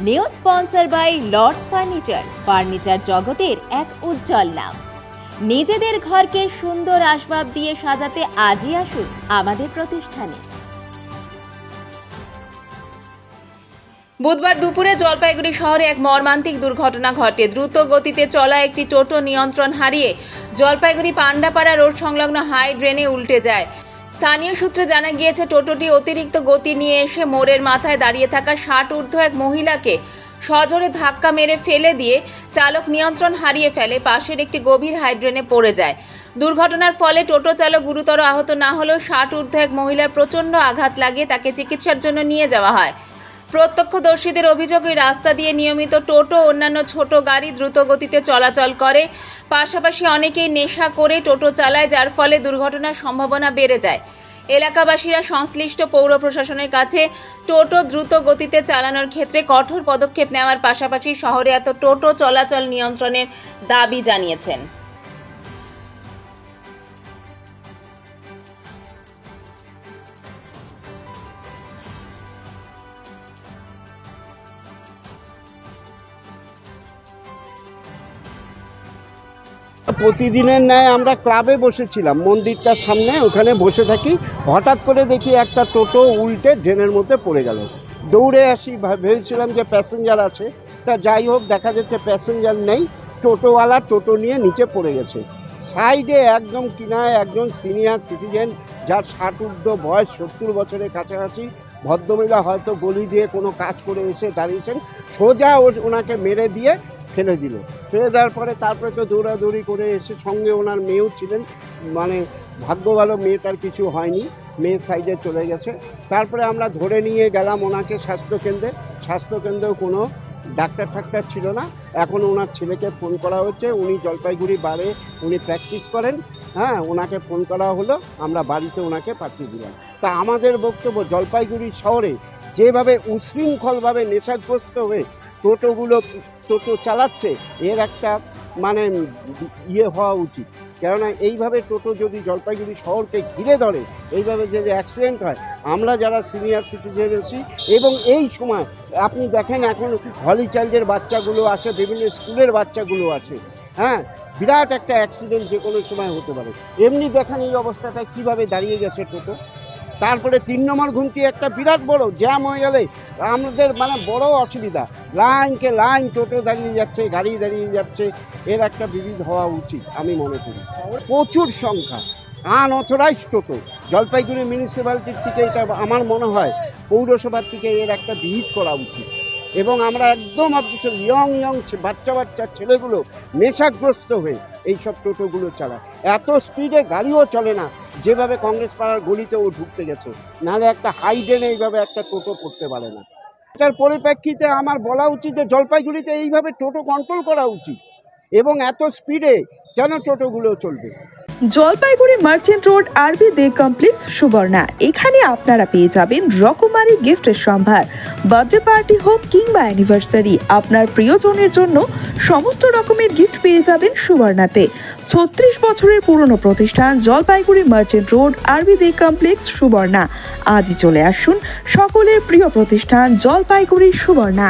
New sponsor by Lords furniture জগতের এক উজ্জ্বল নাম। নিজেদের ঘরকে সুন্দর আসবাব দিয়ে সাজাতে আজই আসুন আমাদের প্রতিষ্ঠানে। বুধবার দুপুরে জলপাইগুড়ি শহরে এক মর্মান্তিক দুর্ঘটনা ঘটে। দ্রুত গতিতে চলা একটি টোটো নিয়ন্ত্রণ হারিয়ে জলপাইগুড়ি পান্ডাপাড়া রোড সংলগ্ন হাই ড্রেনে উল্টে যায়। স্থানীয় সূত্রে জানা গিয়েছে, টোটোটি অতিরিক্ত গতি নিয়ে এসে মোড়ের মাথায় দাঁড়িয়ে থাকা 60 ঊর্ধ্ব এক মহিলাকে সজোরে ধাক্কা মেরে ফেলে দিয়ে চালক নিয়ন্ত্রণ হারিয়ে ফেলে পাশের একটি গভীর হাই ড্রেনে পড়ে যায়। দুর্ঘটনার ফলে টোটো চালক গুরুতর আহত না হলেও 60 ঊর্ধ্ব এক মহিলার প্রচণ্ড আঘাত লাগিয়ে তাকে চিকিৎসার জন্য নিয়ে যাওয়া হয়। প্রত্যক্ষদর্শীদের অভিযোগ, ওই রাস্তা দিয়ে নিয়মিত টোটো অন্যান্য ছোট গাড়ি দ্রুত গতিতে চলাচল করে। পাশাপাশি অনেকেই নেশা করে টোটো চালায়, যার ফলে দুর্ঘটনার সম্ভাবনা বেড়ে যায়। এলাকাবাসীরা সংশ্লিষ্ট পৌর প্রশাসনের কাছে টোটো দ্রুত গতিতে চালানোর ক্ষেত্রে কঠোর পদক্ষেপ নেওয়ার পাশাপাশি শহরে এত টোটো চলাচল নিয়ন্ত্রণের দাবি জানিয়েছেন। প্রতিদিনের ন্যায় আমরা ক্লাবে বসেছিলাম, মন্দিরটার সামনে ওখানে বসে থাকি। হঠাৎ করে দেখি একটা টোটো উল্টে ড্রেনের মধ্যে পড়ে গেল। দৌড়ে আসি, ভেবেছিলাম যে প্যাসেঞ্জার আছে, তা যাই হোক দেখা যাচ্ছে প্যাসেঞ্জার নেই, টোটোওয়ালা টোটো নিয়ে নিচে পড়ে গেছে। সাইডে একদম কিনায় একজন সিনিয়র সিটিজেন, যার 60 ঊর্ধ্ব বয়স, 70 বছরের কাছাকাছি ভদ্রমহিলা, হয়তো গলি দিয়ে কোনো কাজ করে এসে দাঁড়িয়েছেন, সোজা ওনাকে মেরে দিয়ে ফেলে দিল। ফেলে দেওয়ার পরে তারপরে তো দৌড়াদৌড়ি করে এসে, সঙ্গে ওনার মেয়েও ছিলেন, মানে ভাগ্য ভালো মেয়েটার কিছু হয়নি, মেয়ে সাইডে চলে গেছে। তারপরে আমরা ধরে নিয়ে গেলাম ওনাকে স্বাস্থ্যকেন্দ্রে। স্বাস্থ্যকেন্দ্রেও কোনো ডাক্তার ছিল না। এখন ওনার ছেলেকে ফোন করা হচ্ছে, উনি জলপাইগুড়ি বারে উনি প্র্যাকটিস করেন, হ্যাঁ, ওনাকে ফোন করা হলো, আমরা বাড়িতে ওনাকে পাঠিয়ে দিলাম। তা আমাদের বক্তব্য, জলপাইগুড়ি শহরে যেভাবে উচ্ছৃঙ্খলভাবে নেশাগ্রস্ত হয়ে টোটো চালাচ্ছে, এর একটা মানে হওয়া উচিত। কেননা এইভাবে টোটো যদি জলপাইগুড়ি শহরকে ঘিরে ধরে, এইভাবে যে অ্যাক্সিডেন্ট হয়, আমরা যারা সিনিয়র সিটিজেন আছি, এবং এই সময় আপনি দেখেন এখন হলি চাইল্ডের বাচ্চাগুলো আসে, বিভিন্ন স্কুলের বাচ্চাগুলো আছে, হ্যাঁ, বিরাট একটা অ্যাক্সিডেন্ট যে কোনো সময় হতে পারে। এমনি দেখেন এই অবস্থাটা কীভাবে দাঁড়িয়ে গেছে টোটো। তারপরে 3 নম্বর ঘুমটি একটা বিরাট বড় জ্যাম হয়ে গেলে আমাদের মানে বড় অসুবিধা। লাইনকে লাইন টোটো দাঁড়িয়ে যাচ্ছে, গাড়ি দাঁড়িয়ে যাচ্ছে, এর একটা বিবিধ হওয়া উচিত আমি মনে করি। প্রচুর সংখ্যা আনঅথরাইজ টোটো জলপাইগুড়ি মিউনিসিপ্যালিটির থেকে, এটা আমার মনে হয় পৌরসভার থেকে এর একটা বিহিত করা উচিত। এবং আমরা একদম ইয়ং বাচ্চা ছেলেগুলো নেশাগ্রস্ত হয়ে এইসব টোটোগুলো চালায়। এত স্পিডে গাড়িও চলে না, যেভাবে কংগ্রেস পাড়ার গলিতেও ঢুকতে গেছে, নাহলে একটা হাই ড্রেনে এইভাবে একটা টোটো পড়তে পারে না। এটার পরিপ্রেক্ষিতে আমার বলা উচিত যে জলপাইগুড়িতে এইভাবে টোটো কন্ট্রোল করা উচিত, এবং এত স্পিডে কেন টোটোগুলো চলবে। জলপাইগুড়ি মার্চেন্ট রোড আরবি দে কমপ্লেক্স সুবর্ণা, এখানে আপনারা পেয়ে যাবেন রকমারি গিফটের সম্ভার। বার্থডে পার্টি হোক কিংবা অ্যানিভার্সারি, আপনার প্রিয়জনের জন্য সমস্ত রকমের গিফট পেয়ে যাবেন সুবর্ণাতে। 36 বছরের পুরনো প্রতিষ্ঠান জলপাইগুড়ি মার্চেন্ট রোড আরবি দে কমপ্লেক্স সুবর্ণা। আজই চলে আসুন সকলের প্রিয় প্রতিষ্ঠান জলপাইগুড়ি সুবর্ণা।